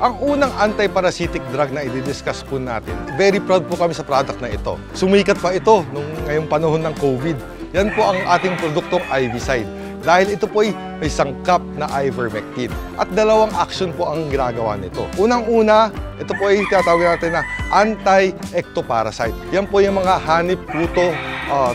Ang unang anti-parasitic drug na i-discuss po natin, very proud po kami sa product na ito. Sumikat pa ito nung ngayong panahon ng COVID. Yan po ang ating produktong Ivicide. Dahil ito po ay may sangkap na ivermectin. At dalawang action po ang ginagawa nito. Unang-una, ito po ay tinatawag natin na anti-ectoparasite. Yan po yung mga hanip, puto,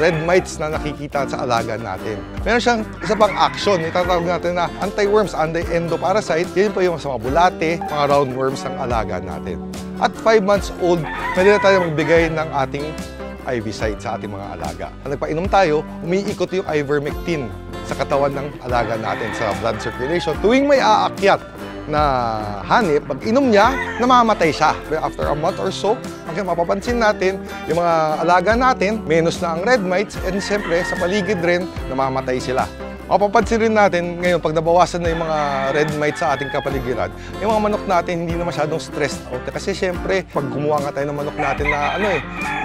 red mites na nakikita sa alaga natin. Meron siyang isa pang action, itatawag natin na anti-worms, anti-endoparasite. Yan po yung sa mga bulate, mga roundworms ng alaga natin. At 5 months old, pwede na tayo magbigay ng ating Ivicide sa ating mga alaga. Pag nagpainom tayo, umiikot yung ivermectin sa katawan ng alaga natin sa blood circulation. Tuwing may aakyat na hanip, pag inom niya, namamatay siya. After a month or so, hanggang mapapansin natin, yung mga alaga natin, menos na ang red mites, and siyempre, sa paligid rin, namamatay sila. Mapapansin rin natin ngayon, pag nabawasan na yung mga red mites sa ating kapaligiran, yung mga manok natin hindi na masyadong stressed out. Kasi siyempre, pag gumawa nga tayo ng manok natin na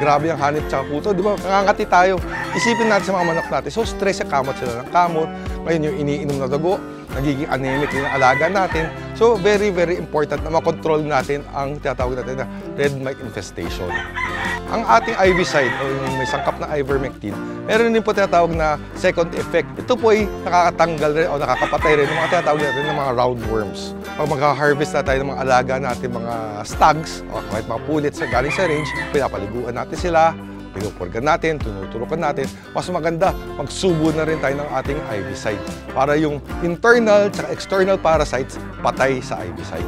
grabe ang hanip tsaka puto, di ba? Nangangati tayo. Isipin natin sa mga manok natin. So, stress, kamot sila ng kamot. Ngayon yung iniinom na dugo, nagiging anemic yung alaga natin. So, very, very important na makontrol natin ang tinatawag natin na red mite infestation. Ang ating Ivicide, o yung may sangkap na ivermectin, meron din po tinatawag na second effect. Ito po ay nakakatanggal rin o nakakapatay rin ng mga tinatawag natin ng mga roundworms. Pag magha-harvest na tayo ng mga alaga natin, mga stags, o kahit mga pulits na galing sa range, pinapaliguan natin sila, pinupurgan natin, tunuturukan natin. Mas maganda, magsubo na rin tayo ng ating Ivicide para yung internal at external parasites patay sa Ivicide.